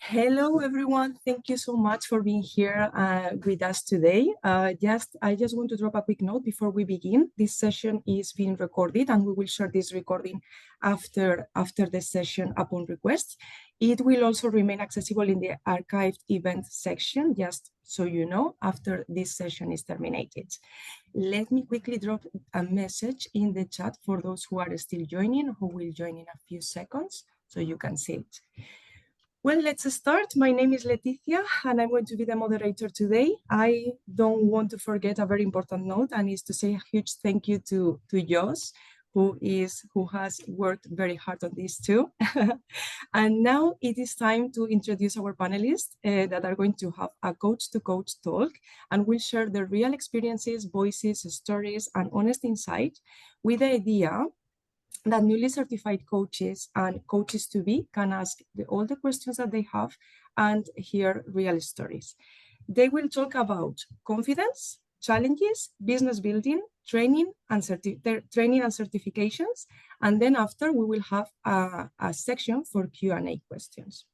Hello, everyone. Thank you so much for being here with us today. I just want to drop a quick note before we begin. This session is being recorded, and we will share this recording after the session upon request. It will also remain accessible in the archived event section, just so you know, after this session is terminated. Let me quickly drop a message in the chat for those who are still joining, who will join in a few seconds, so you can see it. Well, let's start. My name is Leticia, and I'm going to be the moderator today. I don't want to forget a very important note, and is to say a huge thank you to Jos, who has worked very hard on this too. And now it is time to introduce our panelists that are going to have a coach-to-coach talk, and will share their real experiences, voices, stories, and honest insight with the idea that newly certified coaches and coaches to be can ask all the questions that they have and hear real stories. They will talk about confidence, challenges, business building, training and certifications. And then after, we will have a section for Q&A questions,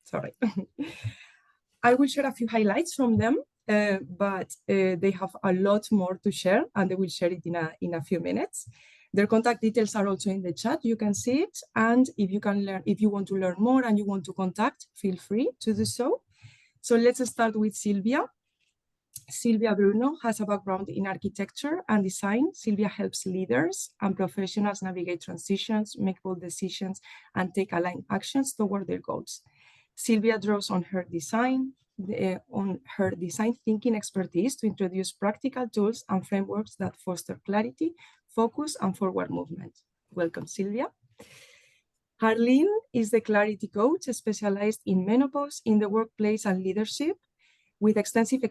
sorry. I will share a few highlights from them, but they have a lot more to share, and they will share it in a few minutes. Their contact details are also in the chat. You can see it. And if you want to learn more and you want to contact, feel free to do so. So let's start with Silvia. Silvia Bruno has a background in architecture and design. Silvia helps leaders and professionals navigate transitions, make bold decisions, and take aligned actions toward their goals. Silvia draws on her design thinking expertise to introduce practical tools and frameworks that foster clarity, focus, and forward movement. Welcome, Silvia. Harleen is the clarity coach specialized in menopause in the workplace and leadership. With extensive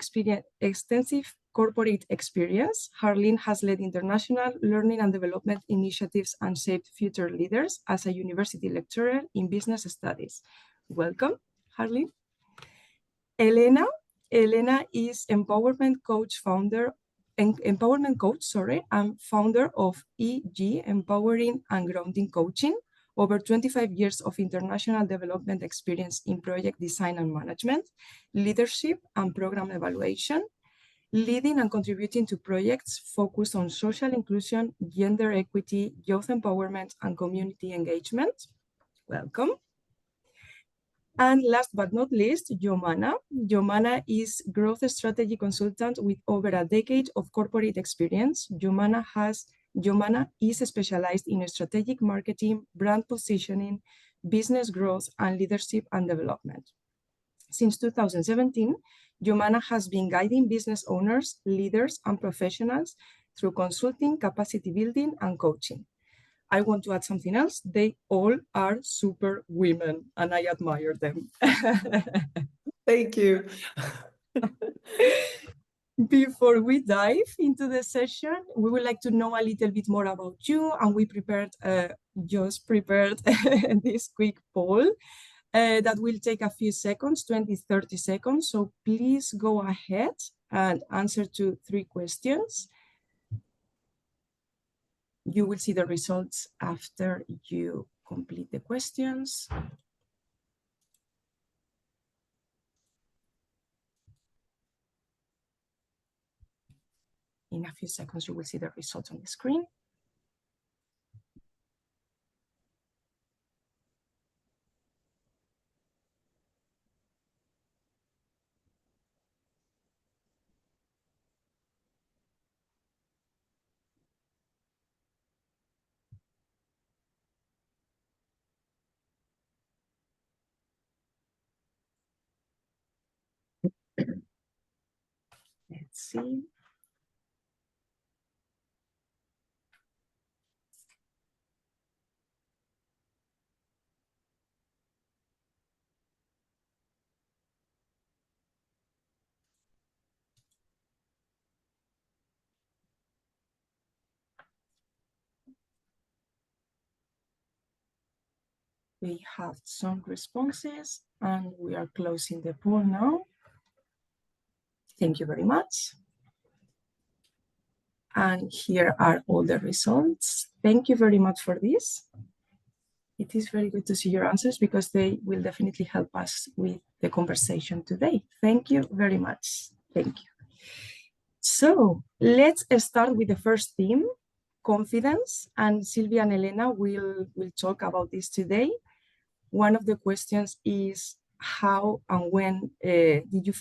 corporate experience, Harleen has led international learning and development initiatives and shaped future leaders as a university lecturer in business studies. Welcome, Harleen. Elena is empowerment coach, and founder of EG, Empowering and Grounding Coaching. Over 25 years of international development experience in project design and management, leadership and program evaluation, leading and contributing to projects focused on social inclusion, gender equity, youth empowerment, and community engagement. Welcome. And last but not least, Jomana. Jomana is growth strategy consultant with over a decade of corporate experience. Jomana is specialized in strategic marketing, brand positioning, business growth, and leadership and development. Since 2017, Jomana has been guiding business owners, leaders, and professionals through consulting, capacity building, and coaching. I want to add something else. They all are super women, and I admire them. Thank you. Before we dive into the session, we would like to know a little bit more about you, and we just prepared this quick poll that will take a few seconds, 20-30 seconds. So please go ahead and answer to 3 questions. You will see the results after you complete the questions. In a few seconds, you will see the results on the screen. Let's see. We have some responses, and we are closing the poll now. Thank you very much. And here are all the results. Thank you very much for this. It is very good to see your answers because they will definitely help us with the conversation today. Thank you very much. Thank you. So let's start with the first theme, confidence, and Sylvia and Elena will talk about this today. One of the questions is how and when did you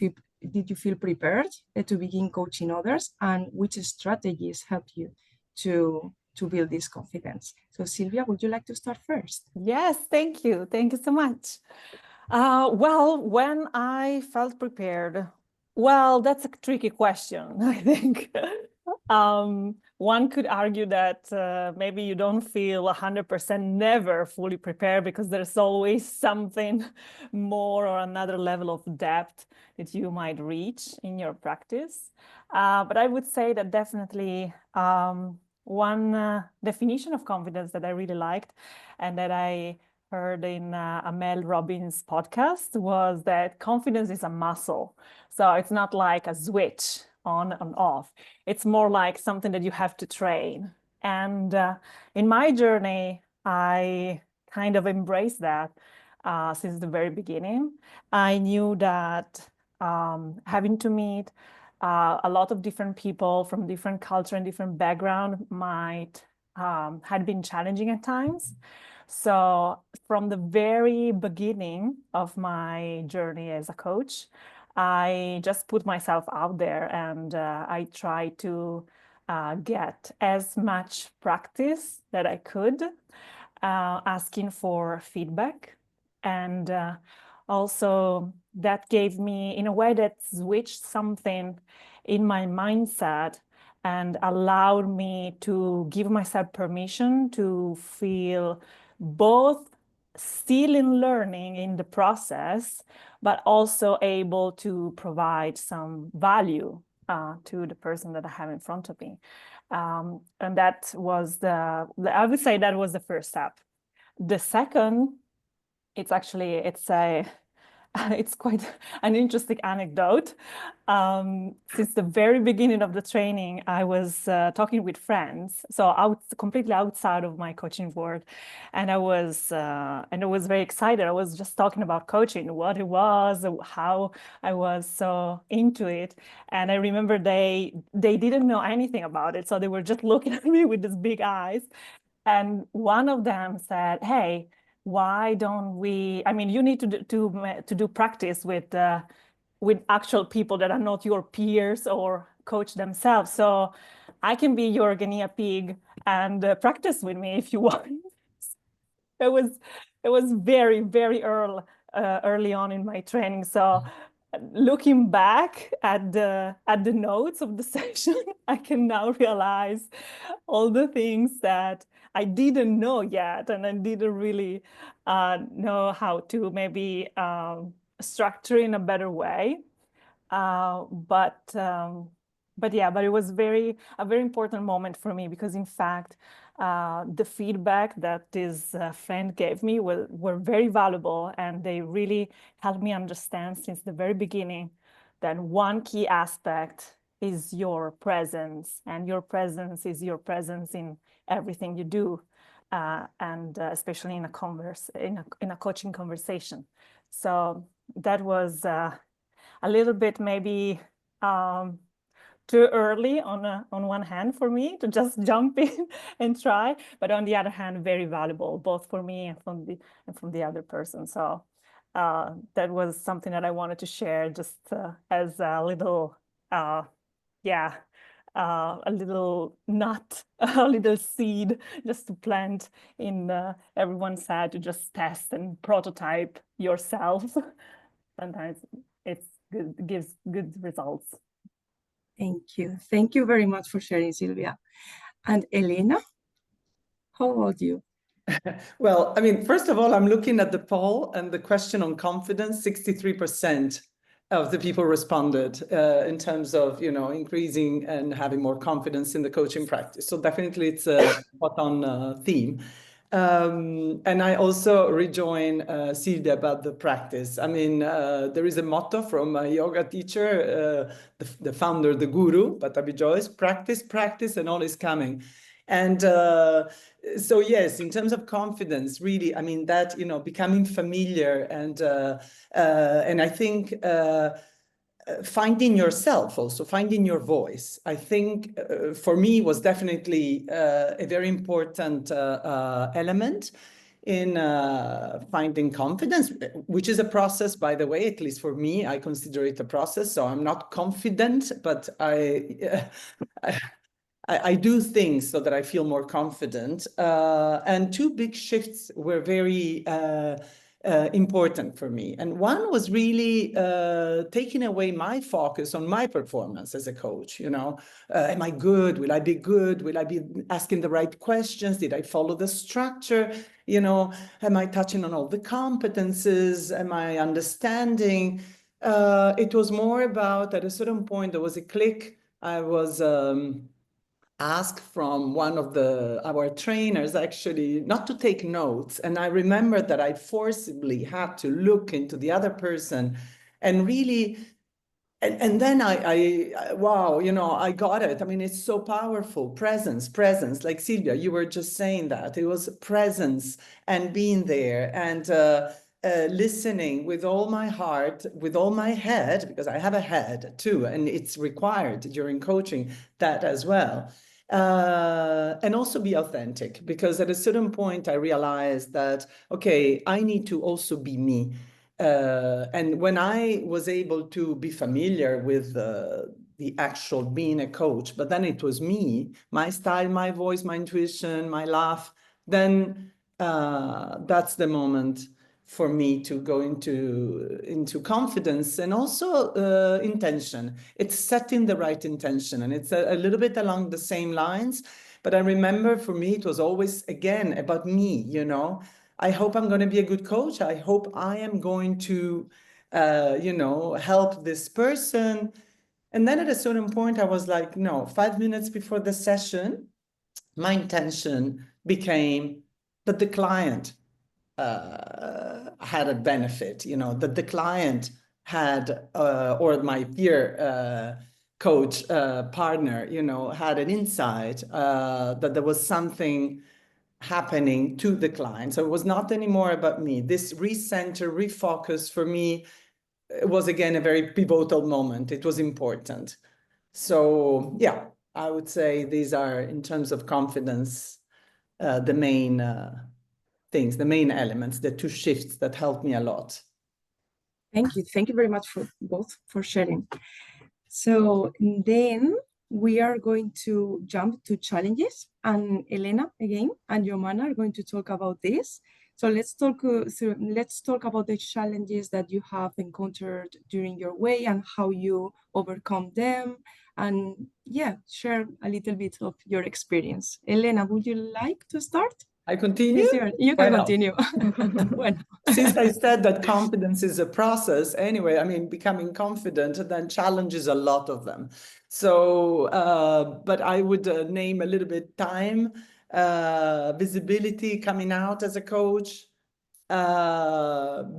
feel prepared to begin coaching others, and which strategies helped you to build this confidence? So Sylvia, would you like to start first? Yes, thank you. Thank you so much. Well, when I felt prepared, well, that's a tricky question, I think. One could argue that maybe you don't feel 100% never fully prepared because there's always something more or another level of depth that you might reach in your practice. But I would say that definitely one definition of confidence that I really liked and that I heard in Amel Robbins' podcast was that confidence is a muscle. So it's not like a switch on and off. It's more like something that you have to train. And in my journey, I kind of embraced that since the very beginning. I knew that having to meet a lot of different people from different culture and different background might had been challenging at times. So from the very beginning of my journey as a coach, I just put myself out there and I tried to get as much practice that I could, asking for feedback. And also that gave me, in a way, that switched something in my mindset and allowed me to give myself permission to feel both still in learning in the process, but also able to provide some value to the person that I have in front of me. And that was I would say that was the first step. The second, it's quite an interesting anecdote. Since the very beginning of the training, I was talking with friends, so completely outside of my coaching world, and I was very excited. I was just talking about coaching, what it was, how I was so into it, and I remember they didn't know anything about it, so they were just looking at me with these big eyes, and one of them said, "Hey, why don't we, I mean, you need to do practice with actual people that are not your peers or coach themselves. So I can be your guinea pig and practice with me if you want." It was very, very early on in my training. So looking back at the notes of the session, I can now realize all the things that I didn't know yet, and I didn't really know how to maybe structure in a better way. But it was a very important moment for me because, in fact, the feedback that this friend gave me were very valuable, and they really helped me understand since the very beginning that one key aspect is your presence, and your presence is your presence in everything you do, and especially in a coaching conversation. So that was a little bit maybe too early on one hand for me to just jump in and try, but on the other hand, very valuable both for me and from the other person. So that was something that I wanted to share just as a little a little nut, a little seed just to plant in everyone's head to just test and prototype yourself. Sometimes it's good, gives good results. Thank you. Thank you very much for sharing, Sylvia. And Elena, how about you? Well, I mean, first of all, I'm looking at the poll and the question on confidence, 63% of the people responded in terms of, increasing and having more confidence in the coaching practice. So definitely it's a spot-on theme. And I also rejoin Silvia about the practice. I mean, there is a motto from a yoga teacher, the founder, the guru, Patabi Joyce: practice, practice, and all is coming. And so, yes, in terms of confidence, really, I mean, that, becoming familiar and I think finding yourself, also finding your voice, I think for me was definitely a very important element in finding confidence, which is a process, by the way. At least for me, I consider it a process. So I'm not confident, but I do things so that I feel more confident. And two big shifts were very important for me. And one was really taking away my focus on my performance as a coach. Am I good? Will I be good? Will I be asking the right questions? Did I follow the structure? Am I touching on all the competences? Am I understanding? It was more about, at a certain point, there was a click. I was asked from one of our trainers, actually, not to take notes. And I remember that I forcibly had to look into the other person and really, and then I wow, I got it. I mean, it's so powerful. Presence, like Silvia, you were just saying that. It was presence and being there and listening with all my heart, with all my head, because I have a head too, and it's required during coaching that as well. And also be authentic, because at a certain point I realized that, okay, I need to also be me. And when I was able to be familiar with the actual being a coach, but then it was me, my style, my voice, my intuition, my laugh, then that's the moment for me to go into confidence and also intention. It's setting the right intention, and it's a little bit along the same lines. But I remember for me, it was always, again, about me, I hope I'm going to be a good coach. I hope I am going to, help this person. And then at a certain point, I was like, no, 5 minutes before the session, my intention became that the client had a benefit, that the client had, or my peer coach partner, had an insight, that there was something happening to the client. So it was not anymore about me. This recenter, refocus for me was, again, a very pivotal moment. It was important. So yeah, I would say these are, in terms of confidence, the main things, the main elements, the two shifts that helped me a lot. Thank you. Thank you very much for both for sharing. So then we are going to jump to challenges, and Elena again and Jomana are going to talk about this. So let's talk about the challenges that you have encountered during your way and how you overcome them, and share a little bit of your experience. Elena, would you like to start? I continue? You can continue. Bueno. Since I said that confidence is a process, anyway, I mean, becoming confident then challenges a lot of them. So, but I would name a little bit time, visibility, coming out as a coach,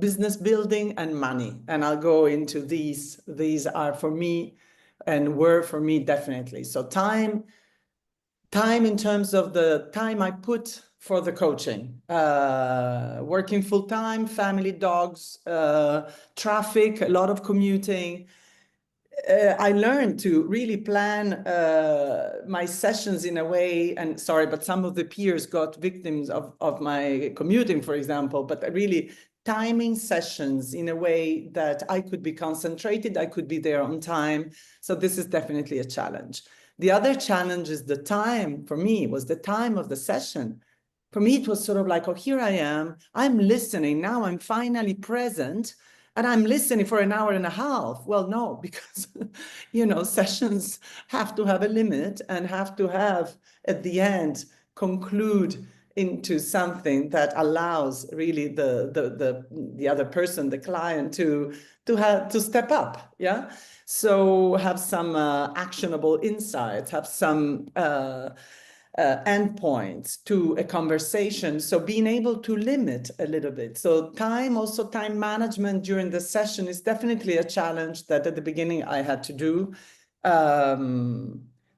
business building, and money. And I'll go into these. These are for me and were for me definitely. So time in terms of the time I put for the coaching, working full time, family, dogs, traffic, a lot of commuting. I learned to really plan my sessions in a way, and sorry, but some of the peers got victims of my commuting, for example, but really timing sessions in a way that I could be concentrated, I could be there on time. So this is definitely a challenge. The other challenge is the time. For me, was the time of the session. For me, it was sort of like, oh, here I am, I'm listening, now I'm finally present, and I'm listening for an hour and a half. Well, no, because, sessions have to have a limit and have to have, at the end, conclude into something that allows really the other person, the client, to step up. Yeah. So have some actionable insights, have some endpoints to a conversation. So being able to limit a little bit. So also time management during the session is definitely a challenge that at the beginning I had to do.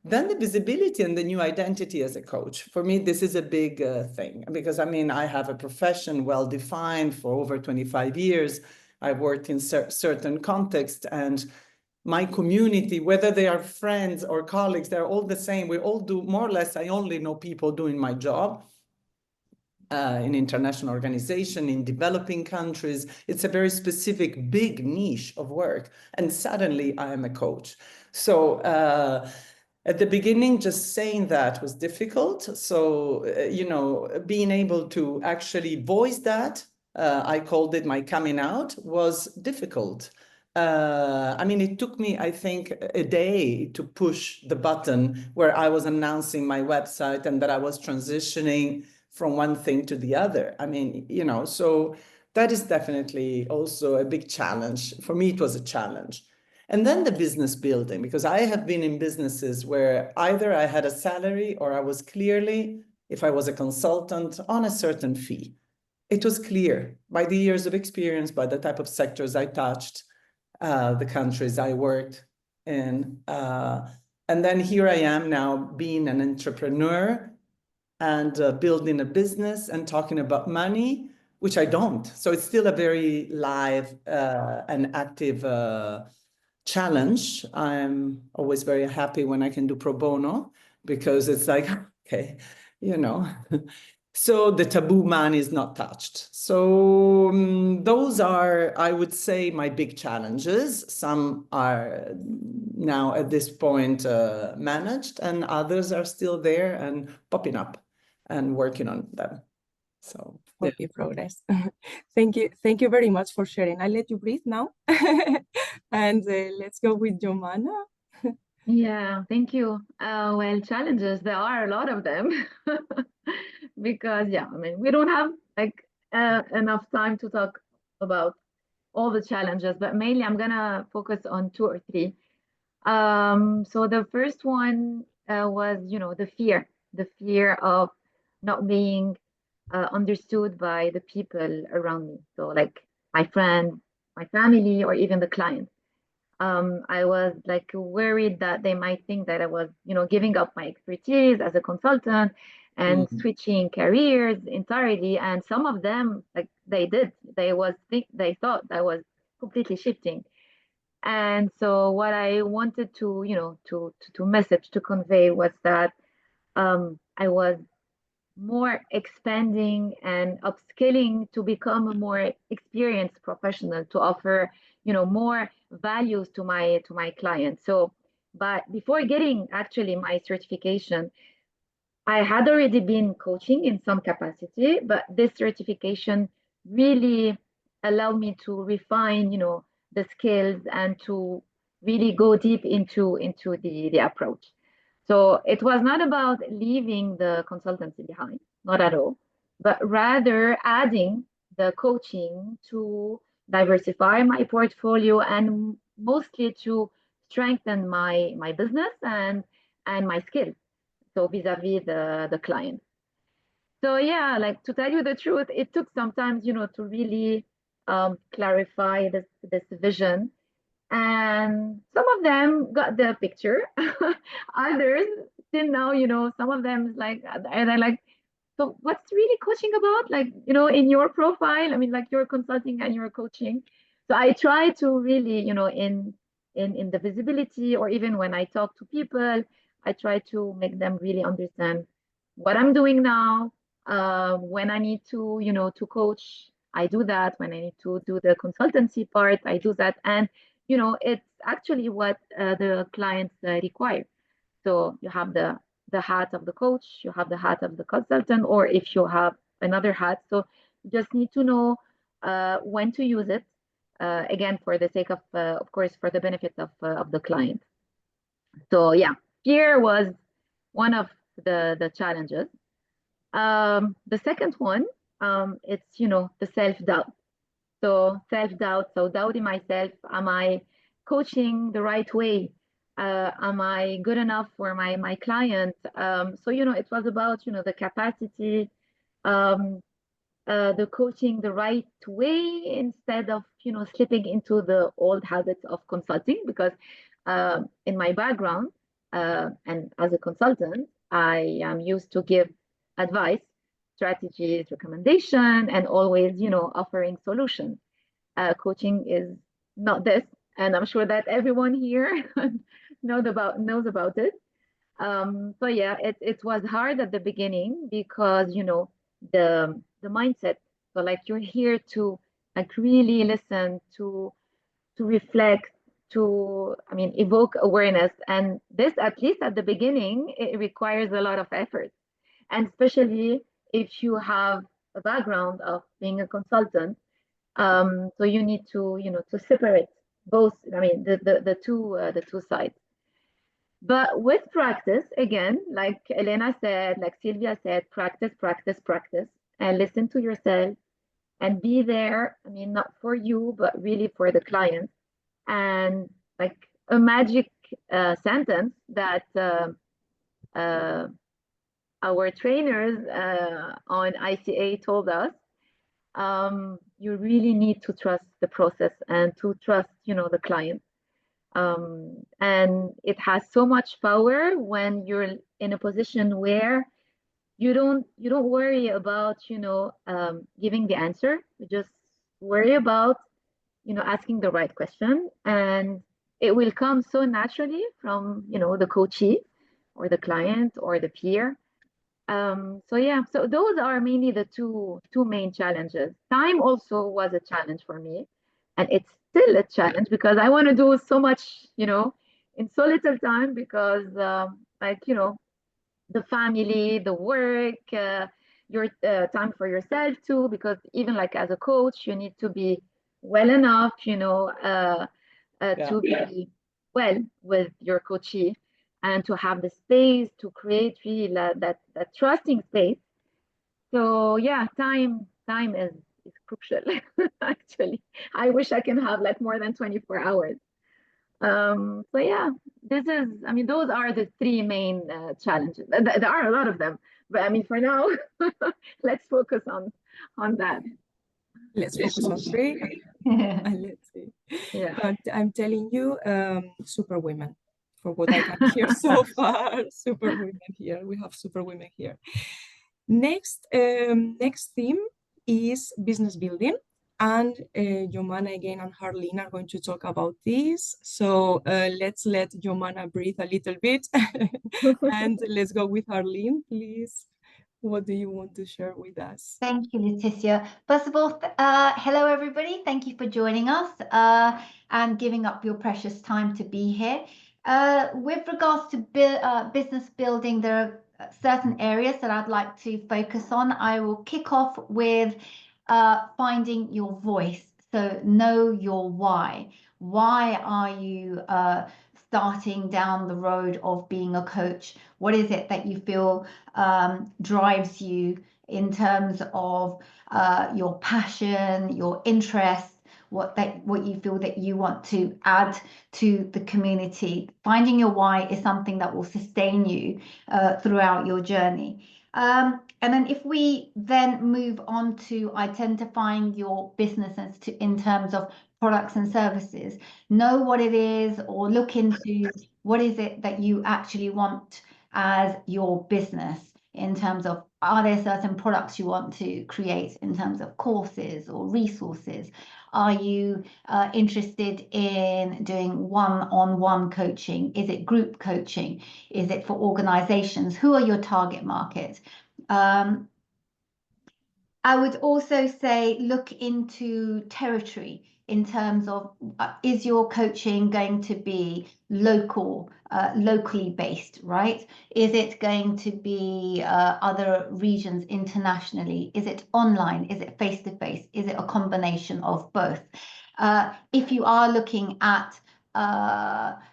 Then the visibility and the new identity as a coach. For me, this is a big thing because I mean, I have a profession well defined for over 25 years. I've worked in certain contexts, and my community, whether they are friends or colleagues, they're all the same. We all do more or less. I only know people doing my job in international organization, in developing countries. It's a very specific, big niche of work. And suddenly I am a coach. So at the beginning, just saying that was difficult. So, you know, being able to actually voice that, I called it my coming out, was difficult. I mean, it took me, I think, a day to push the button where I was announcing my website and that I was transitioning from one thing to the other. I mean, you know, so that is definitely also a big challenge. For me, it was a challenge. And then the business building, because I have been in businesses where either I had a salary or I was clearly, if I was a consultant, on a certain fee. It was clear by the years of experience, by the type of sectors I touched, the countries I worked in. And then here I am now being an entrepreneur and building a business and talking about money, which I don't. So it's still a very live and active challenge. I'm always very happy when I can do pro bono because it's like, okay, you know. So the taboo man is not touched. So those are, I would say, my big challenges. Some are now at this point managed, and others are still there and popping up and working on them. So Work in progress. Thank you very much for sharing. I'll let you breathe now. And let's go with Jomana. Yeah, thank you. Well, challenges, there are a lot of them because, yeah, I mean, we don't have like enough time to talk about all the challenges, but mainly I'm gonna focus on two or three. So the first one was, you know, the fear of not being understood by the people around me. So like my friends, my family, or even the client. I was like worried that they might think that I was, you know, giving up my expertise as a consultant and switching careers entirely. And some of them, like they did, they thought I was completely shifting. And so what I wanted to, you know, to message to convey was that I was more expanding and upskilling to become a more experienced professional to offer, you know, more values to my clients. So but before getting actually my certification, I had already been coaching in some capacity, but this certification really allowed me to refine, you know, the skills and to really go deep into the approach. So it was not about leaving the consultancy behind, not at all, but rather adding the coaching to diversify my portfolio and mostly to strengthen my business and my skills. So vis-a-vis the client. So yeah, like to tell you the truth, it took sometimes, you know, to really clarify this vision. And some of them got the picture. Others still now, you know, some of them is like, and they're like, so what's really coaching about? Like, you know, in your profile, I mean, like you're consulting and you're coaching. So I try to really, you know, in the visibility or even when I talk to people, I try to make them really understand what I'm doing now. When I need to, you know, to coach, I do that. When I need to do the consultancy part, I do that. And, you know, it's actually what the clients require. So you have the hat of the coach, you have the hat of the consultant, or if you have another hat. So you just need to know when to use it. Again, for the sake of course, for the benefit of the client. So yeah, fear was one of the challenges. The second one, it's, you know, the self-doubt. So self-doubt, so doubting myself, am I coaching the right way? Am I good enough for my client? So, you know, it was about, you know, the capacity, um, the coaching the right way instead of, you know, slipping into the old habits of consulting because in my background, And as a consultant, I am used to give advice, strategies, recommendation, and always, offering solutions. Coaching is not this, and I'm sure that everyone here knows about it. So yeah, it was hard at the beginning because the mindset. So like you're here to like really listen, to reflect, to evoke awareness, and this, at least at the beginning, it requires a lot of effort, and especially if you have a background of being a consultant. So you need to to separate both. The two sides. But with practice, again, like Elena said, like Sylvia said, practice, practice, practice, and listen to yourself and be there. Not for you, but really for the client. And like a magic sentence that uh, our trainers on ICA told us, you really need to trust the process and to trust, the client. And it has so much power when you're in a position where you don't worry about giving the answer. You just worry about asking the right question, and it will come so naturally from the coachee or the client or the peer. So yeah, so those are mainly the two main challenges. Time also was a challenge for me, and it's still a challenge because I want to do so much, in so little time, because the family, the work, your time for yourself too, because even like as a coach, you need to be well enough, to be well with your coachee, and to have the space to create really that trusting space. So yeah, time is crucial. Actually, I wish I can have like more than 24 hours. So yeah, those are the three main challenges. There are a lot of them, but for now, let's focus on that. Let's focus on three. And let's see. Yeah. But I'm telling you, super women, for what I can hear so far. Super women here. We have super women here. Next theme is business building. And Jomana again and Harleen are going to talk about this. So let's let Jomana breathe a little bit. And let's go with Harleen, please. What do you want to share with us? Thank you, Leticia. First of all, hello, everybody. Thank you for joining us and giving up your precious time to be here. With regards to business building, there are certain areas that I'd like to focus on. I will kick off with finding your voice. So know your why. Why are you starting down the road of being a coach? What is it that you feel drives you in terms of your passion, your interest, what you feel that you want to add to the community? Finding your why is something that will sustain you throughout your journey. And then if we then move on to identifying your business in terms of products and services, know what it is, or look into what is it that you actually want as your business, in terms of, are there certain products you want to create in terms of courses or resources? Are you interested in doing one-on-one coaching? Is it group coaching? Is it for organizations? Who are your target markets? I would also say look into territory in terms of is your coaching going to be locally based, right? Is it going to be other regions internationally? Is it online? Is it face to face? Is it a combination of both? If you are looking at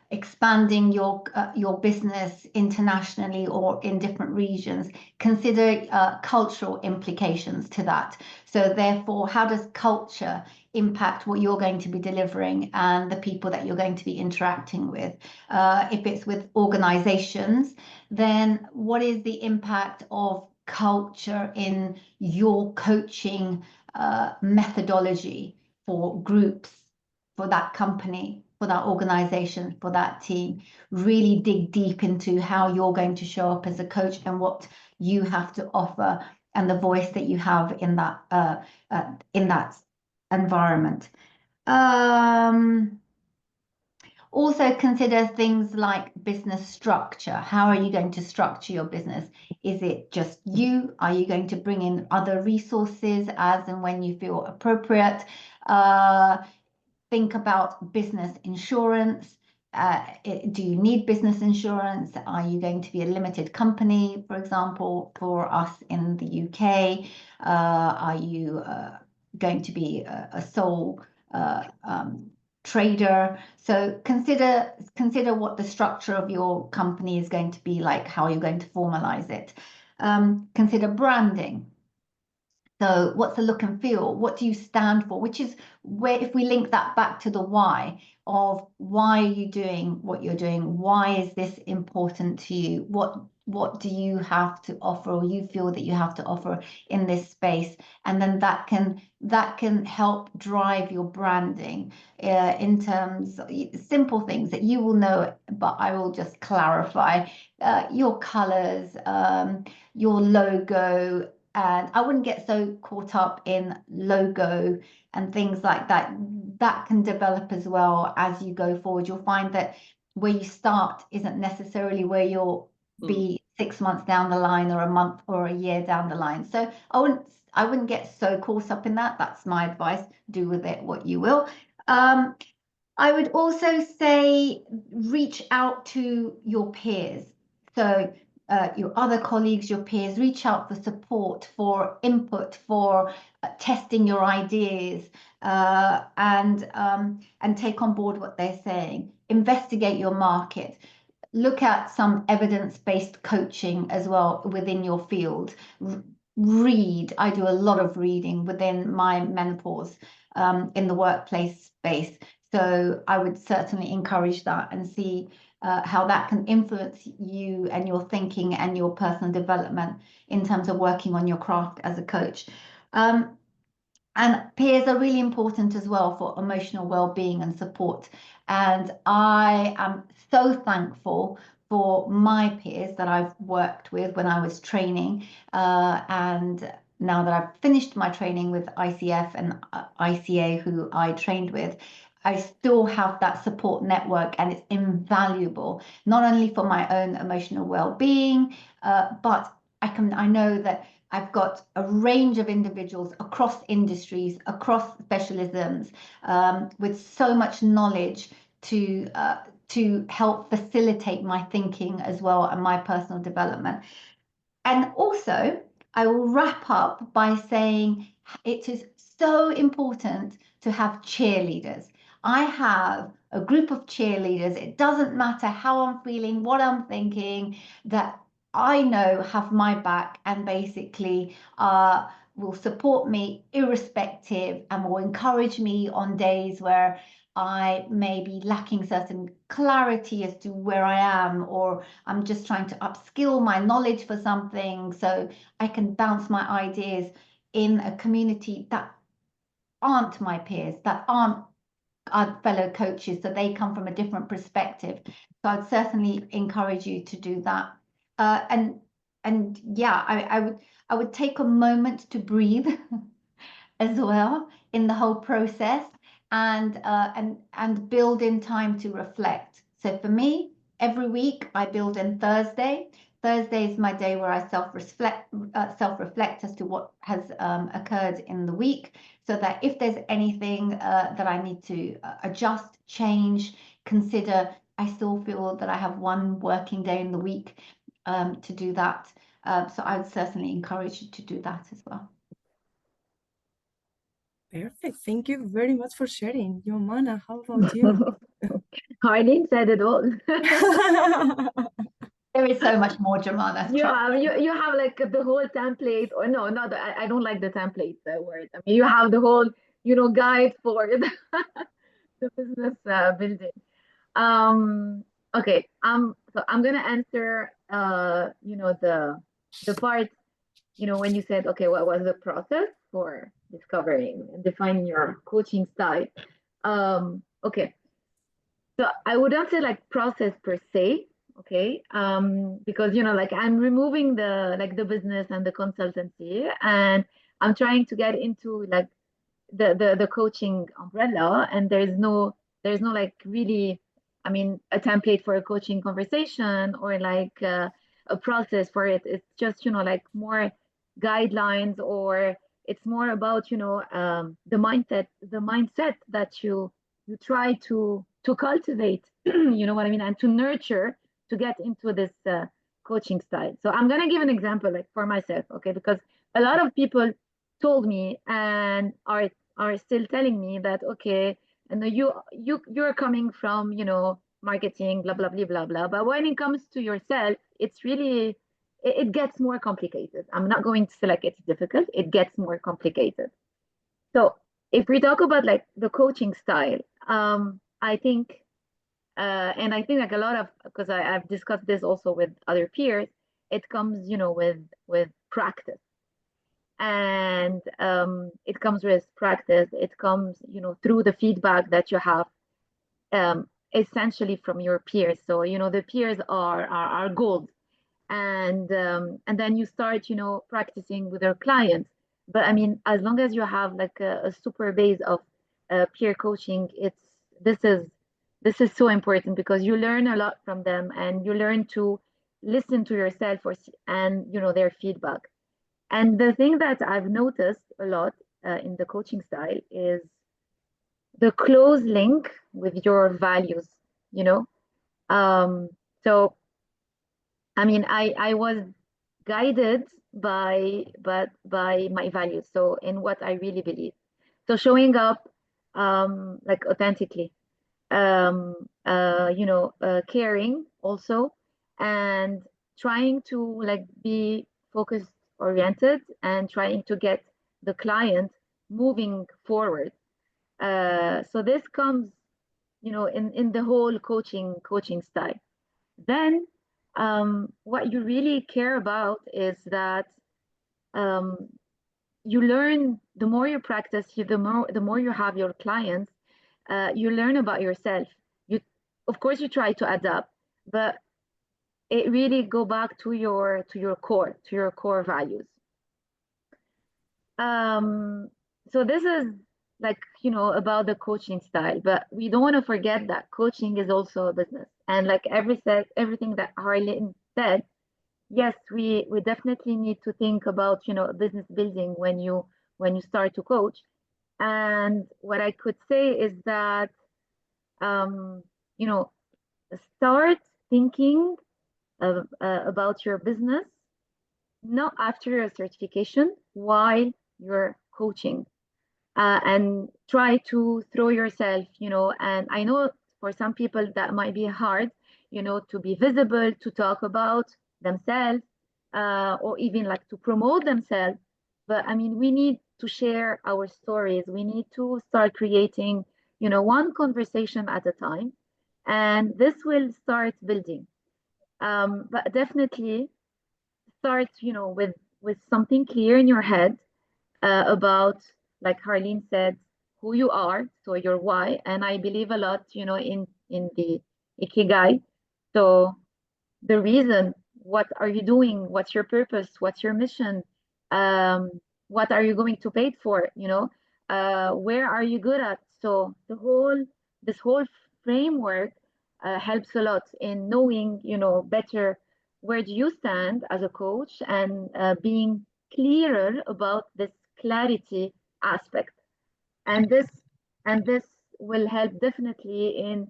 expanding your business internationally or in different regions, consider cultural implications to that. So therefore, how does culture impact what you're going to be delivering and the people that you're going to be interacting with? If it's with organizations, then what is the impact of culture in your coaching methodology for groups, for that company, that organization, for that team. Really dig deep into how you're going to show up as a coach and what you have to offer and the voice that you have in that environment. Also consider things like business structure. How are you going to structure your business? Is it just you? Are you going to bring in other resources as and when you feel appropriate? Think about business insurance. Do you need business insurance? Are you going to be a limited company, for example, for us in the UK? Are you going to be a sole trader? So consider what the structure of your company is going to be like, how you're going to formalize it. Consider branding. So what's the look and feel? What do you stand for? Which is where, if we link that back to the why of why are you doing what you're doing? Why is this important to you? What do you have to offer, or you feel that you have to offer in this space? And then that can help drive your branding in terms of simple things that you will know, but I will just clarify your colors, your logo. And I wouldn't get so caught up in logo and things like that. That can develop as well as you go forward. You'll find that where you start isn't necessarily where you'll be 6 months down the line, or a month or a year down the line. So I wouldn't get so caught up in that. That's my advice. Do with it what you will. I would also say reach out to your peers. So your other colleagues, your peers, reach out for support, for input, for testing your ideas, and take on board what they're saying. Investigate your market. Look at some evidence-based coaching as well within your field. Read. I do a lot of reading within my menopause in the workplace space. So I would certainly encourage that and see how that can influence you and your thinking and your personal development in terms of working on your craft as a coach. And peers are really important as well for emotional well-being and support. And I am so thankful for my peers that I've worked with when I was training, and now that I've finished my training with ICF and ICA, who I trained with, I still have that support network, and it's invaluable, not only for my own emotional well-being, but I know that I've got a range of individuals across industries, across specialisms, with so much knowledge to help facilitate my thinking as well and my personal development. And also, I will wrap up by saying it is so important to have cheerleaders. I have a group of cheerleaders. It doesn't matter how I'm feeling, what I'm thinking, that I know have my back and basically will support me irrespective, and will encourage me on days where I may be lacking certain clarity as to where I am, or I'm just trying to upskill my knowledge for something so I can bounce my ideas in a community that aren't my peers, that aren't our fellow coaches, so they come from a different perspective. So I'd certainly encourage you to do that. And yeah, I would take a moment to breathe as well in the whole process, and build in time to reflect. So for me, every week I build in Thursday. Thursday is my day where I self-reflect as to what has occurred in the week, so that if there's anything that I need to adjust, change, consider, I still feel that I have one working day in the week to do that. So I would certainly encourage you to do that as well. Perfect. Thank you very much for sharing. Jomana, how about you? Arlene said it all. There is so much more, Jomana. You have like the whole template, or no, not I don't like the template word. I mean, you have the whole guide for the business building. Okay. So I'm gonna answer the part when you said, okay, what was the process for discovering and defining your coaching style? Okay. So I wouldn't say like process per se, okay? Because like I'm removing the business and the consultancy, and I'm trying to get into like the coaching umbrella, and there's no like really, I mean, a template for a coaching conversation or like a process for it. It's just like more guidelines, or it's more about the mindset that you try to cultivate, you know what I mean, and to nurture to get into this coaching style. So I'm gonna give an example like for myself, okay, because a lot of people told me and are still telling me that, okay, and you're coming from marketing, blah blah blah blah blah, but when it comes to yourself, it's really it gets more complicated. I'm not going to say like it's difficult, it gets more complicated. So if we talk about like the coaching style, I think and I think like a lot of, because I've discussed this also with other peers, it comes with practice. And it comes with practice. It comes through the feedback that you have essentially from your peers. So the peers are gold. And then you start practicing with your clients. But I mean, as long as you have like a super base of peer coaching, this is this is so important, because you learn a lot from them, and you learn to listen to yourself and their feedback. And the thing that I've noticed a lot in the coaching style is the close link with your values, you know. So I mean, I was guided by my values, so in what I really believe. So showing up like authentically, caring also, and trying to like be focused oriented, and trying to get the client moving forward. So this comes in the whole coaching style. Then what you really care about is that um, you learn, the more you practice, the more you have your clients, you learn about yourself. You, of course, you try to adapt, but it really go back to your core values. So this is like about the coaching style, but we don't want to forget that coaching is also a business. And like everything that Harleen said, yes, we definitely need to think about business building when you start to coach. And what I could say is that um, you know start thinking about your business not after your certification, while you're coaching, and try to throw yourself, and I know for some people that might be hard, to be visible, to talk about themselves, or even like to promote themselves. But I mean, we need to share our stories. We need to start creating, one conversation at a time, and this will start building. But definitely start, with something clear in your head about, like Harleen said, who you are, so your why. And I believe a lot, in the ikigai. So the reason, what are you doing? What's your purpose? What's your mission? Um, what are you going to pay it for? Where are you good at? So this whole framework helps a lot in knowing, better where do you stand as a coach, and being clearer about this clarity aspect. And this and this will help definitely in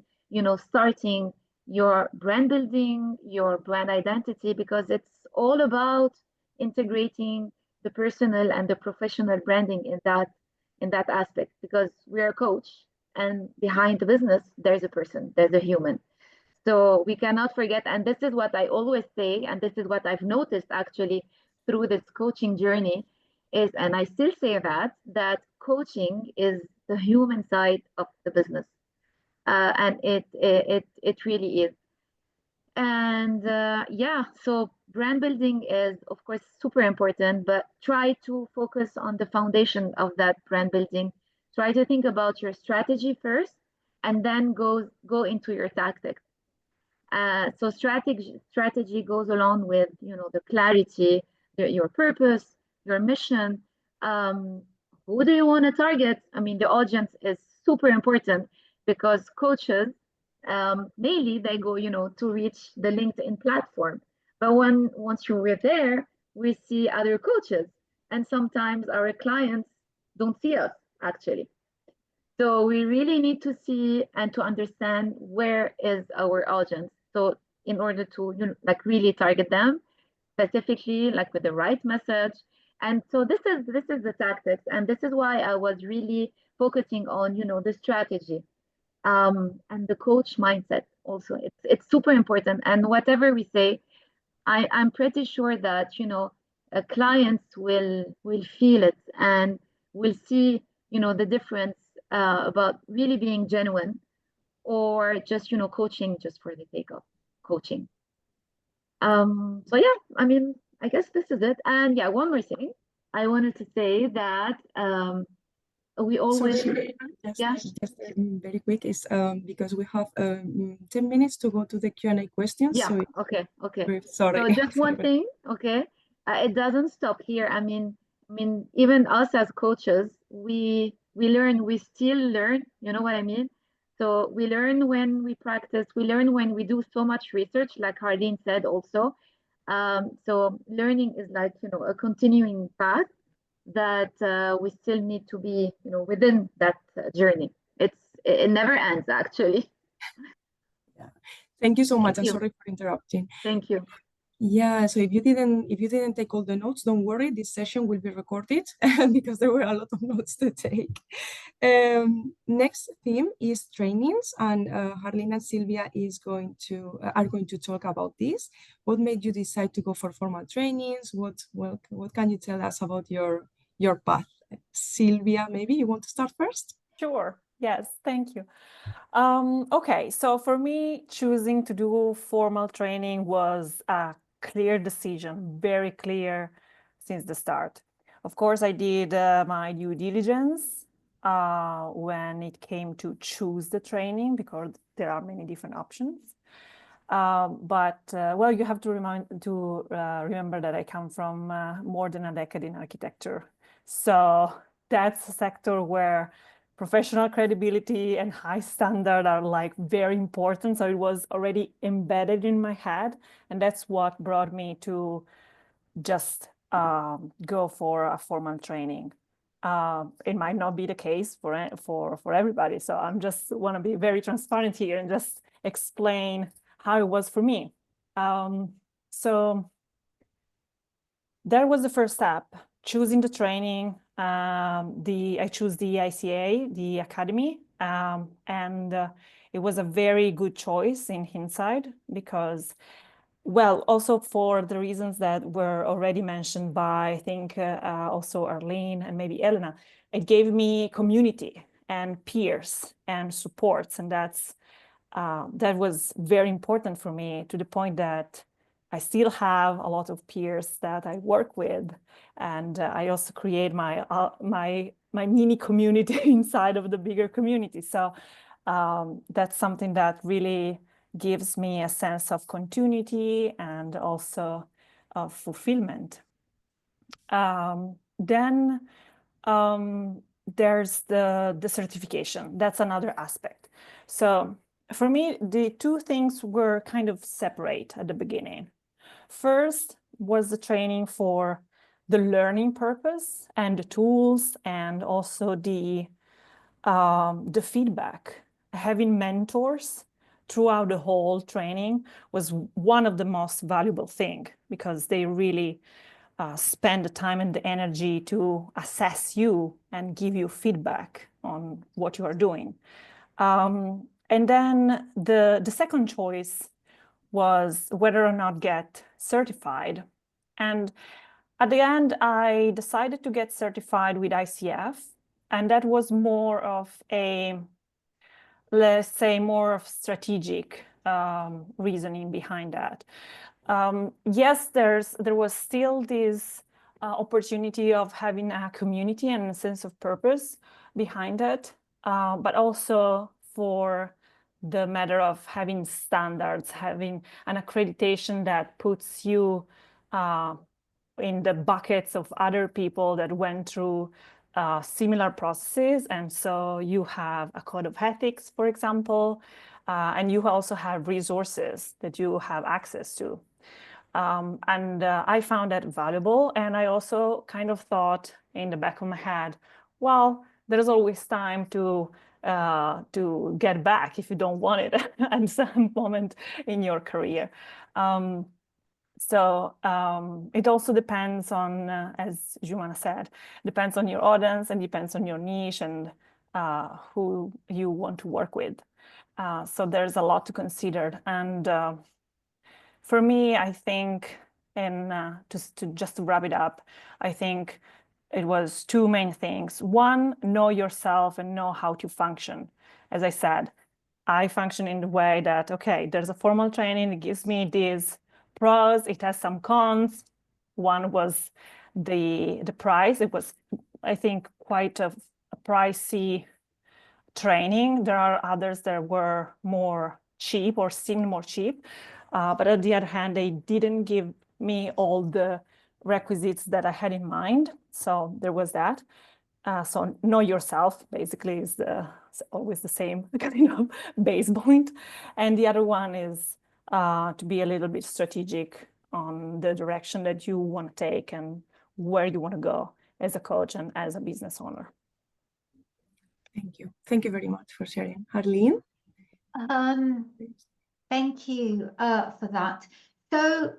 starting your brand building, your brand identity, because it's all about integrating the personal and the professional branding in that aspect, because we're a coach, and behind the business there's a person, there's a human. So we cannot forget, and this is what I always say, and this is what I've noticed actually through this coaching journey is, and I still say that coaching is the human side of the business, and it really is. And yeah, so brand building is of course super important, but try to focus on the foundation of that brand building. Try to think about your strategy first, and then go into your tactics. So strategy goes along with, the clarity, your purpose, your mission. Who do you want to target? I mean, the audience is super important, because coaches, mainly they go, to reach the LinkedIn platform. But once you're there, we see other coaches, and sometimes our clients don't see us actually. So we really need to see and to understand where is our audience. So in order to like really target them specifically, like with the right message. And so this is the tactics, and this is why I was really focusing on the strategy, and the coach mindset also. It's super important. And whatever we say, I'm pretty sure that clients will feel it and will see the difference, about really being genuine, or just coaching just for the sake of coaching. So yeah, I mean, I guess this is it. And yeah, one more thing I wanted to say, that we always Just very quick is because we have 10 minutes to go to the Q&A questions. Yeah, So okay. sorry. So just one thing, okay? It doesn't stop here. I mean, even us as coaches, we learn, we still learn, you know what I mean? So we learn when we practice, we learn when we do so much research, like Hardin said also. So learning is like, a continuing path that we still need to be, within that journey. It never ends, actually. Yeah. Thank you so much. Thank I'm you. sorry for interrupting. Thank you. Yeah, so if you didn't take all the notes, don't worry. This session will be recorded because there were a lot of notes to take. Next theme is trainings, and Harleen and Sylvia are going to talk about this. What made you decide to go for formal trainings? What can you tell us about your path? Sylvia, maybe you want to start first? Sure. Yes, thank you. Okay, so for me, choosing to do formal training was a clear decision, very clear since the start. Of course, I did my due diligence when it came to choose the training, because there are many different options. But well, you have to remember that I come from more than a decade in architecture. So that's a sector where professional credibility and high standard are like very important. So it was already embedded in my head. And that's what brought me to just go for a formal training. It might not be the case for everybody. So I'm just want to be very transparent here and just explain how it was for me. So that was the first step, choosing the training. I chose the ICA, the academy, and it was a very good choice in hindsight, because, well, also for the reasons that were already mentioned by, I think, also Arlene and maybe Elena. It gave me community and peers and supports, and that was very important for me, to the point that I still have a lot of peers that I work with, and I also create my mini community inside of the bigger community. So that's something that really gives me a sense of continuity and also of fulfillment. Then there's the certification. That's another aspect. So for me, the two things were kind of separate at the beginning. First was the training for the learning purpose and the tools, and also the feedback. Having mentors throughout the whole training was one of the most valuable things, because they really spend the time and the energy to assess you and give you feedback on what you are doing. And then the second choice was whether or not get certified. And at the end, I decided to get certified with ICF. And that was more of a, let's say, more of strategic reasoning behind that. Yes, there was still this opportunity of having a community and a sense of purpose behind it, but also for the matter of having standards, having an accreditation that puts you in the buckets of other people that went through similar processes. And so you have a code of ethics, for example, and you also have resources that you have access to. And I found that valuable. And I also kind of thought in the back of my head, well, there's always time to get back if you don't want it at some moment in your career. So it also depends on, as Jumana said, depends on your audience and depends on your niche and who you want to work with. So there's a lot to consider. And for me, I think, and just to wrap it up, I think it was two main things. One, know yourself and know how to function. As I said, I function in the way that, okay, there's a formal training, it gives me these pros, it has some cons. One was the price. It was, I think, quite a pricey training. There are others that were more cheap or seemed more cheap. But on the other hand, they didn't give me all the requisites that I had in mind. So there was that. So know yourself basically is always the same kind of base point. And the other one is to be a little bit strategic on the direction that you want to take and where you want to go as a coach and as a business owner. Thank you. Thank you very much for sharing. Arlene? Thank you for that. So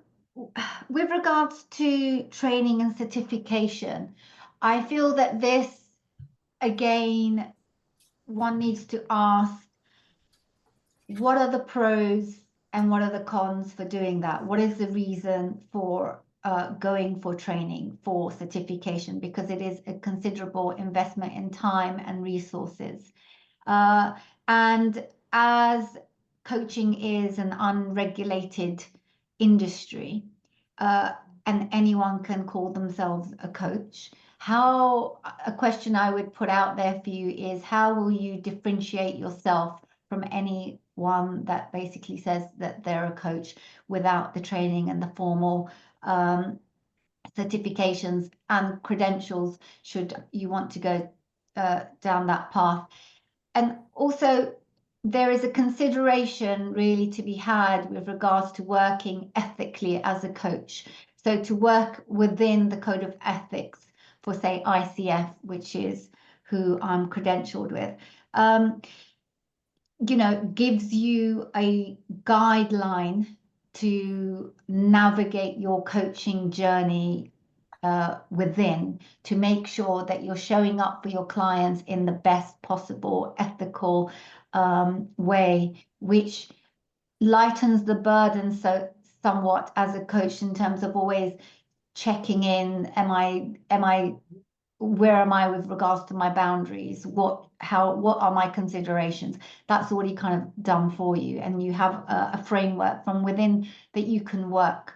with regards to training and certification, I feel that this, again, one needs to ask, what are the pros and what are the cons for doing that? What is the reason for going for training, for certification? Because it is a considerable investment in time and resources. And as coaching is an unregulated industry, and anyone can call themselves a coach, a question I would put out there for you is, how will you differentiate yourself from anyone that basically says that they're a coach without the training and the formal certifications and credentials, should you want to go down that path? And also, there is a consideration really to be had with regards to working ethically as a coach. So to work within the code of ethics for, say, ICF, which is who I'm credentialed with, gives you a guideline to navigate your coaching journey within, to make sure that you're showing up for your clients in the best possible ethical way, which lightens the burden somewhat as a coach in terms of always checking in. Where am I with regards to my boundaries? What are my considerations? That's already kind of done for you, and you have a framework from within that you can work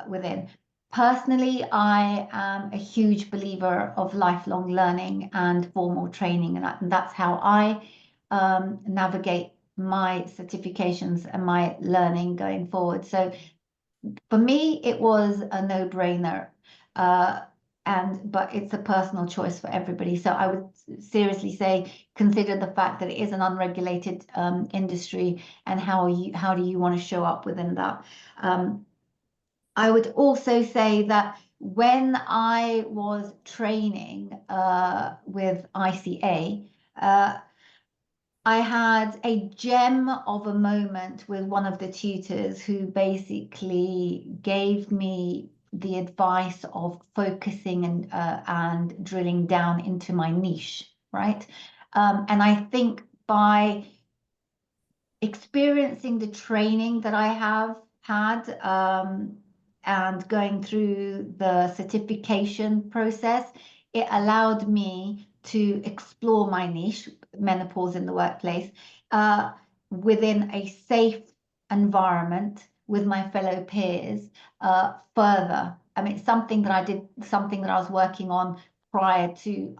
within. Personally, I am a huge believer of lifelong learning and formal training, and that's how I navigate my certifications and my learning going forward. So for me, it was a no-brainer, but it's a personal choice for everybody. So I would seriously say, consider the fact that it is an unregulated industry, and how do you want to show up within that? I would also say that when I was training with ICA, I had a gem of a moment with one of the tutors who basically gave me the advice of focusing and drilling down into my niche, right? And I think by experiencing the training that I have had and going through the certification process, it allowed me to explore my niche, menopause in the workplace, within a safe environment with my fellow peers further. I mean, something that I was working on prior to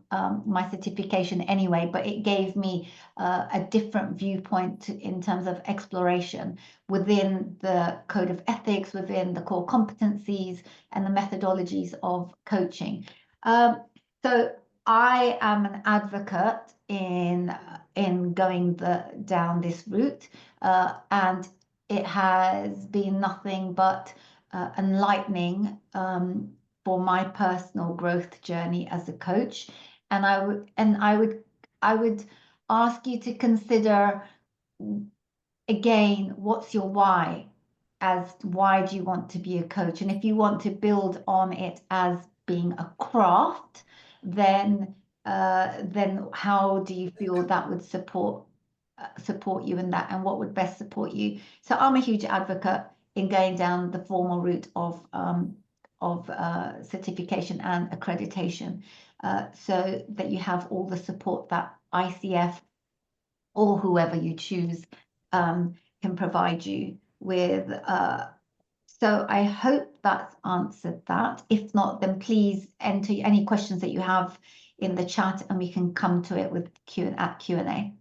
my certification anyway, but it gave me a different viewpoint in terms of exploration within the code of ethics, within the core competencies and the methodologies of coaching. So I am an advocate in going down this route, and it has been nothing but enlightening for my personal growth journey as a coach. And I would ask you to consider again, what's your why? As why do you want to be a coach? And if you want to build on it as being a craft, then how do you feel that would support you in that, and what would best support you? So I'm a huge advocate in going down the formal route of certification and accreditation, so that you have all the support that ICF or whoever you choose can provide you with. So I hope that's answered that. If not, then please enter any questions that you have in the chat and we can come to it with Q&A.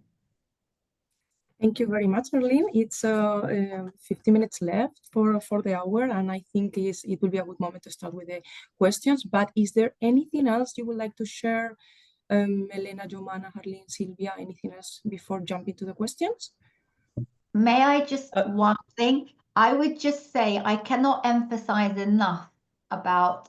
Thank you very much, Marlene. It's 50 minutes left for the hour, and I think it will be a good moment to start with the questions. But is there anything else you would like to share, Elena, Jomana, Harleen, Sylvia, anything else before jumping to the questions? May I just one thing? I would just say I cannot emphasize enough about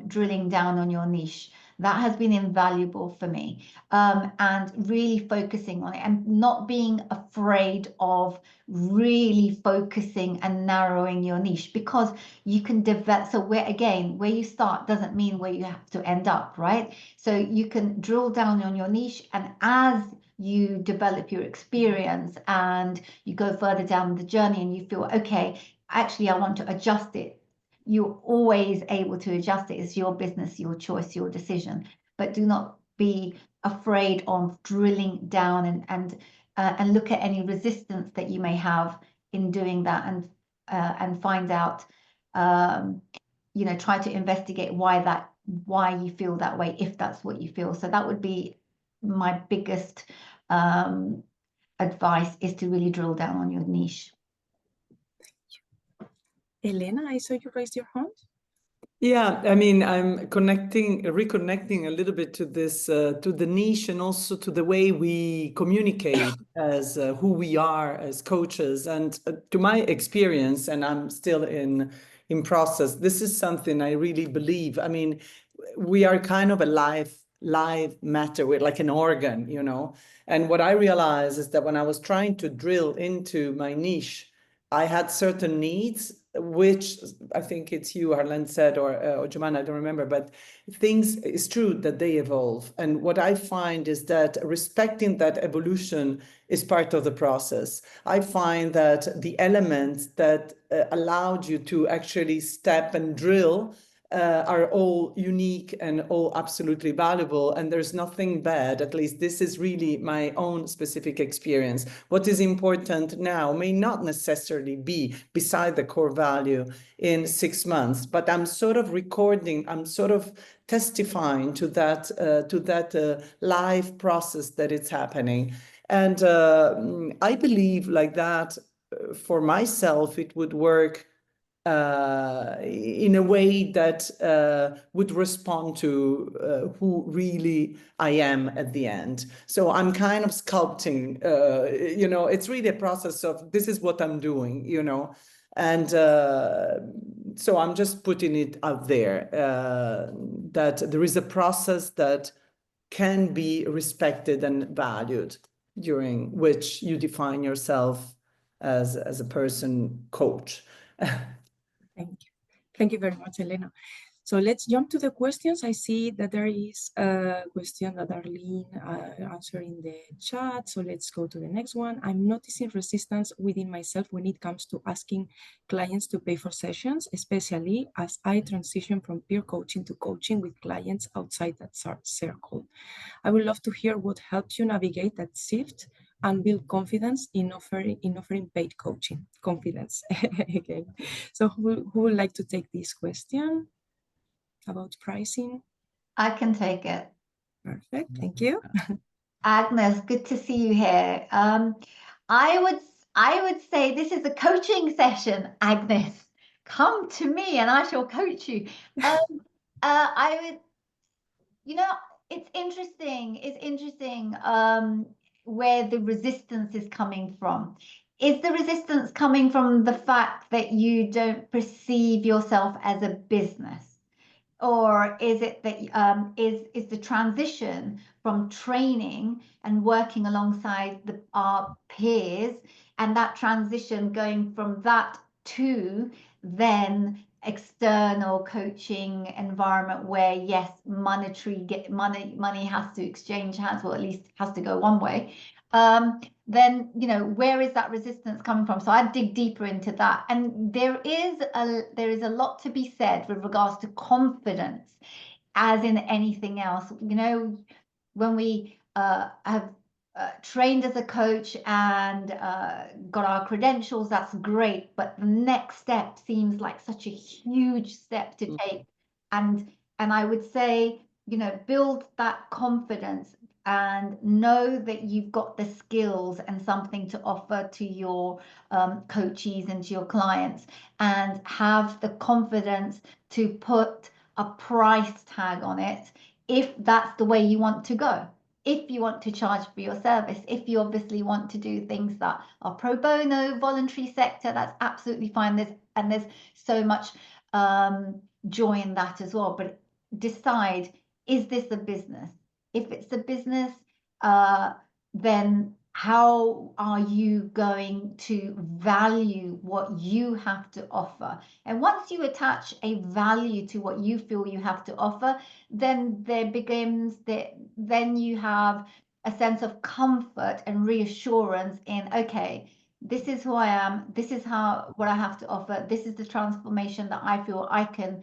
drilling down on your niche. That has been invaluable for me, and really focusing on it and not being afraid of really focusing and narrowing your niche, because you can develop. So where you start doesn't mean where you have to end up, right? So you can drill down on your niche, and as you develop your experience and you go further down the journey and you feel, okay, actually I want to adjust it, you're always able to adjust it. It's your business, your choice, your decision. But do not be afraid of drilling down and look at any resistance that you may have in doing that, and find out, try to investigate why you feel that way, if that's what you feel. So that would be my biggest advice, is to really drill down on your niche. Elena, I saw you raised your hand. Yeah, I mean, I'm reconnecting a little bit to this, to the niche, and also to the way we communicate as who we are as coaches. And to my experience, and I'm still in process, this is something I really believe. I mean, we are kind of a live matter. We're like an organ, you know. And what I realized is that when I was trying to drill into my niche, I had certain needs, which I think it's you, Harlan, said, or Jomana, I don't remember, but it's true that they evolve. And what I find is that respecting that evolution is part of the process. I find that the elements that allowed you to actually step and drill are all unique and all absolutely valuable, and there's nothing bad. At least this is really my own specific experience. What is important now may not necessarily be beside the core value in 6 months, but I'm sort of recording, I'm sort of testifying to that live process that it's happening. And I believe like that for myself, it would work in a way that would respond to who really I am at the end. So I'm kind of sculpting, it's really a process of this is what I'm doing, and so I'm just putting it out there that there is a process that can be respected and valued, during which you define yourself as a person coach. Thank you. Thank you very much, Elena. So let's jump to the questions. I see that there is a question that Arlene answered in the chat. So let's go to the next one. I'm noticing resistance within myself when it comes to asking clients to pay for sessions, especially as I transition from peer coaching to coaching with clients outside that circle. I would love to hear what helps you navigate that shift and build confidence in offering paid coaching. Confidence again. So who would like to take this question about pricing? I can take it. Perfect. Thank you. Agnes, good to see you here. I would say this is a coaching session, Agnes. Come to me and I shall coach you. I would, you know, it's interesting. It's interesting where the resistance is coming from. Is the resistance coming from the fact that you don't perceive yourself as a business? Or is it that is the transition from training and working alongside our peers, and that transition going from that to then external coaching environment where yes, money has to exchange hands, or at least has to go one way, then where is that resistance coming from? So I'd dig deeper into that. And there is a lot to be said with regards to confidence, as in anything else. When we have trained as a coach and got our credentials, that's great. But the next step seems like such a huge step to take. And I would say, build that confidence and know that you've got the skills and something to offer to your coachees and to your clients, and have the confidence to put a price tag on it if that's the way you want to go. If you want to charge for your service, if you obviously want to do things that are pro bono, voluntary sector, that's absolutely fine. There's so much joy in that as well. But decide, is this a business? If it's a business, then how are you going to value what you have to offer? And once you attach a value to what you feel you have to offer, then then you have a sense of comfort and reassurance in, okay, this is who I am, this is what I have to offer, this is the transformation that I feel I can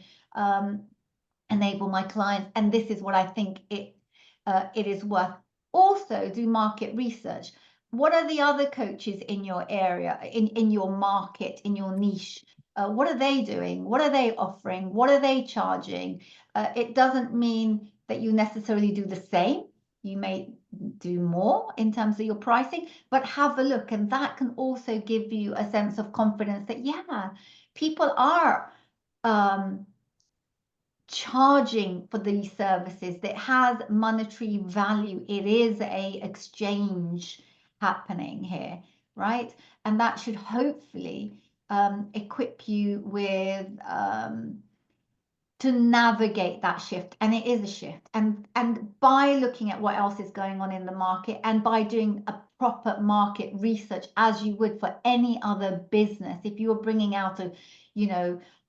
enable my clients, and this is what I think it is worth. Also, do market research. What are the other coaches in your area, in your market, in your niche? What are they doing? What are they offering? What are they charging? It doesn't mean that you necessarily do the same. You may do more in terms of your pricing, but have a look, and that can also give you a sense of confidence that, yeah, people are charging for these services, that has monetary value. It is a exchange happening here, right? And that should hopefully equip you with to navigate that shift. And it is a shift. And by looking at what else is going on in the market, and by doing a proper market research, as you would for any other business, if you were bringing out a,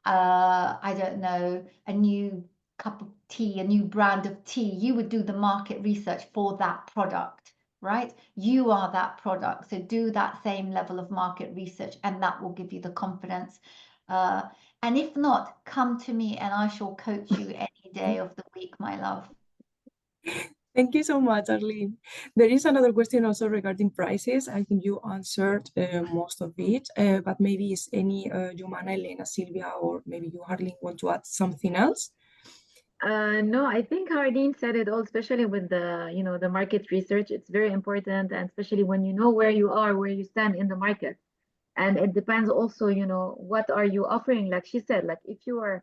I don't know, a new cup of tea, a new brand of tea, you would do the market research for that product, right? You are that product. So do that same level of market research, and that will give you the confidence. And if not, come to me and I shall coach you any day of the week, my love. Thank you so much, Arlene. There is another question also regarding prices. I think you answered most of it, but maybe is any Jumana, Elena, Silvia, or maybe you, Arlene, want to add something else? No, I think Hardin said it all, especially with the market research. It's very important, and especially when you know where you are, where you stand in the market. And it depends also, what are you offering? Like she said, like if you are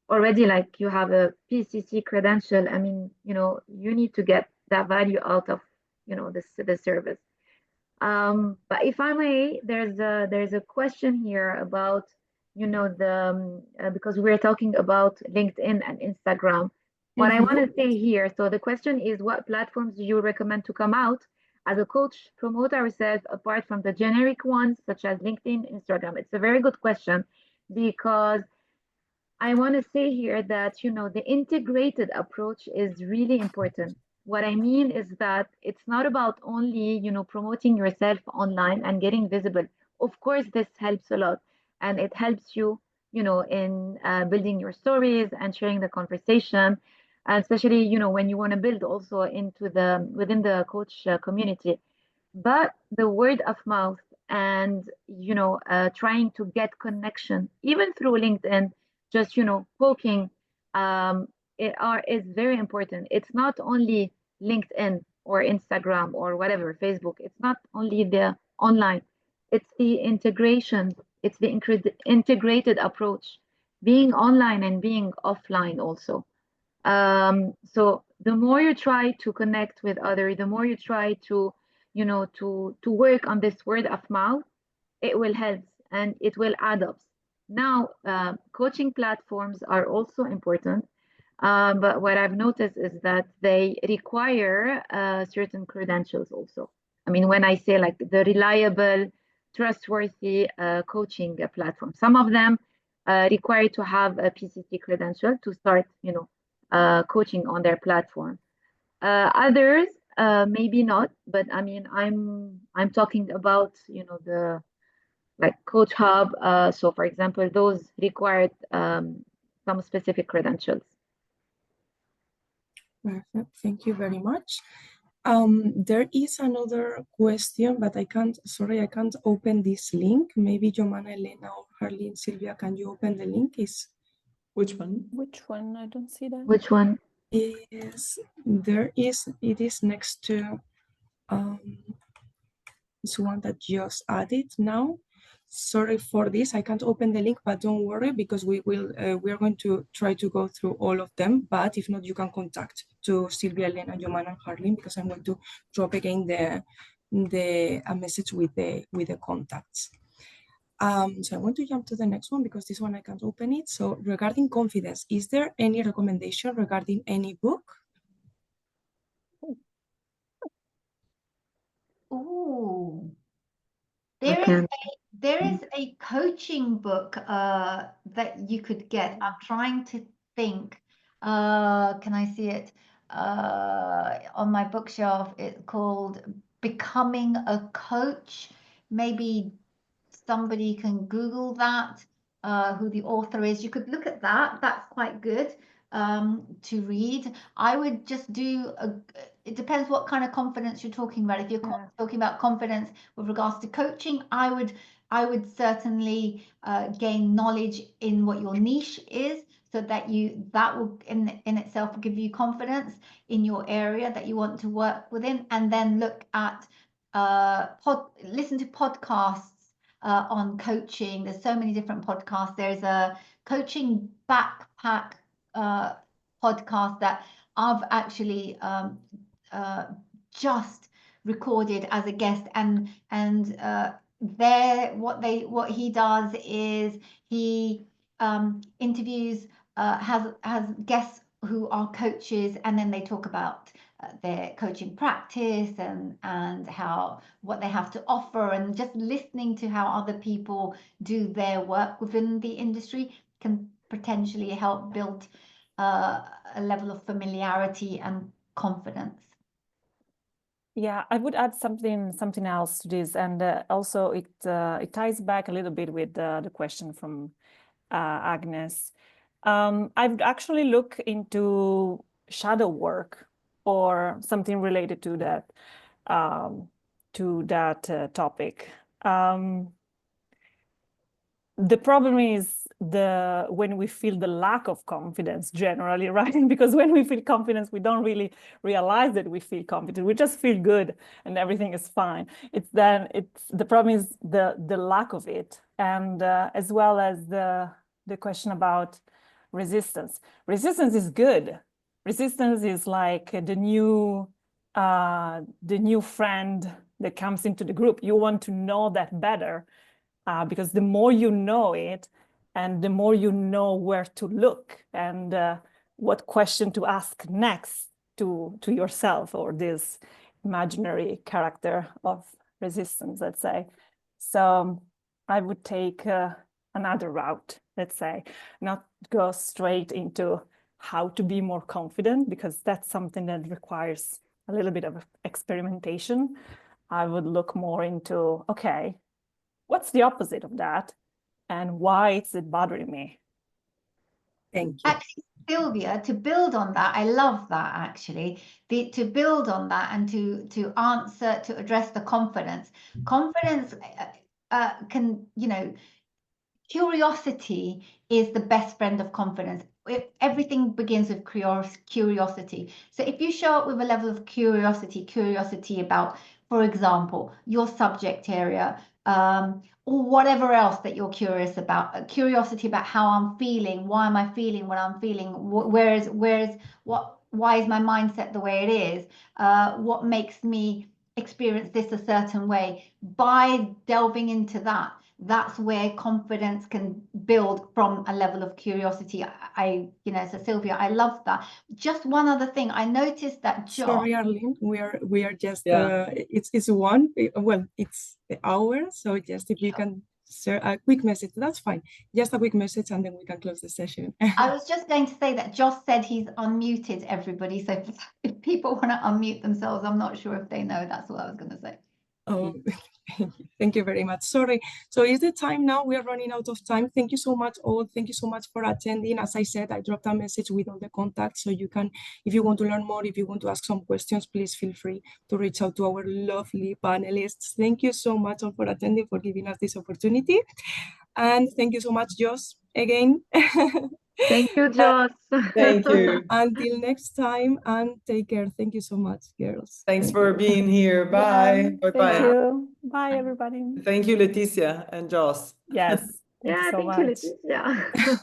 already like you have a PCC credential, I mean, you need to get that value out of, the service. But if I may, there's a question here about, because we're talking about LinkedIn and Instagram. What I want to say here, so the question is, what platforms do you recommend to come out as a coach, promote ourselves apart from the generic ones such as LinkedIn, Instagram? It's a very good question, because I want to say here that, the integrated approach is really important. What I mean is that it's not about only, promoting yourself online and getting visible. Of course, this helps a lot, and it helps you, in building your stories and sharing the conversation, and especially, when you want to build also within the coach community. But the word of mouth and, trying to get connection, even through LinkedIn, just, poking, is very important. It's not only LinkedIn or Instagram or whatever, Facebook. It's not only the online. It's the integration. It's the integrated approach, being online and being offline also. So the more you try to connect with others, the more you try to, to work on this word of mouth, it will help and it will add up. Now, coaching platforms are also important, but what I've noticed is that they require certain credentials also. I mean, when I say like the reliable, trustworthy coaching platform, some of them require to have a PCT credential to start, coaching on their platform. Others, maybe not, but I mean, I'm talking about, the like Coach Hub. So for example, those required some specific credentials. Perfect. Thank you very much. There is another question, but I can't open this link.Maybe Jomana, Elena, or Harleen, Sylvia, can you open the link? Which one? Which one? I don't see that. Which one? It is next to this one that just added now. Sorry for this, I can't open the link, but don't worry, because we are going to try to go through all of them. But if not, you can contact to Sylvia, Elena, Jomana, and Harleen, because I'm going to drop again a message with the contacts. So I want to jump to the next one, because this one I can't open it. So regarding confidence, is there any recommendation regarding any book? Ooh. Okay. There is a coaching book that you could get. I'm trying to think. Can I see it? On my bookshelf, it's called Becoming a Coach. Maybe somebody can Google that, who the author is. You could look at that. That's quite good to read. I would just do it depends what kind of confidence you're talking about. If you're talking about confidence with regards to coaching, I would certainly gain knowledge in what your niche is, so that will in itself give you confidence in your area that you want to work within, and then look at listen to podcasts on coaching. There's so many different podcasts. There's a coaching backpack podcast that I've actually just recorded as a guest, and what he does is he interviews has guests who are coaches, and then they talk about their coaching practice and what they have to offer, and just listening to how other people do their work within the industry can potentially help build a level of familiarity and confidence. Yeah, I would add something else to this, and also it ties back a little bit with the question from Agnes. I've actually looked into shadow work or something related to that topic. The problem is when we feel the lack of confidence generally, right? Because when we feel confidence, we don't really realize that we feel confident. We just feel good and everything is fine. The problem is the lack of it, and as well as the question about resistance. Resistance is good. Resistance is like the new friend that comes into the group. You want to know that better. Because the more you know it, and the more you know where to look and what question to ask next to yourself or this imaginary character of resistance, let's say. So I would take another route, let's say, not go straight into how to be more confident, because that's something that requires a little bit of experimentation. I would look more into, okay, what's the opposite of that, and why is it bothering me? Thank you. Actually, Sylvia, to build on that, I love that actually. To build on that and to address the confidence. Confidence can, curiosity is the best friend of confidence. everything begins with curiosity. So if you show up with a level of curiosity about, for example, your subject area, or whatever else that you're curious about, curiosity about how I'm feeling, why am I feeling what I'm feeling, why is my mindset the way it is, what makes me experience this a certain way. By delving into that, that's where confidence can build from a level of curiosity. So Sylvia, I love that. Just one other thing, I noticed that Josh. Sorry, Arlene, we are just Yeah. it's it's the hour, so just if you can share a quick message, that's fine. Just a quick message, and then we can close the session. I was just going to say that Josh said he's unmuted everybody, so if people want to unmute themselves, I'm not sure if they know. That's what I was going to say. Oh, thank you very much. Sorry. So it's the time now. We are running out of time. Thank you so much all. Thank you so much for attending. As I said, I dropped a message with all the contacts, so you can, if you want to learn more, if you want to ask some questions, please feel free to reach out to our lovely panelists. Thank you so much all for attending, for giving us this opportunity. And thank you so much, Joss, again. Thank you, Joss. Thank you. Until next time, and take care. Thank you so much, girls. Thanks Thank for you. being here. Bye. Thank Bye-bye. you. Bye, everybody. Thank you, Leticia and Joss. Yes. Thank you Yeah, so thank you, much. Leticia.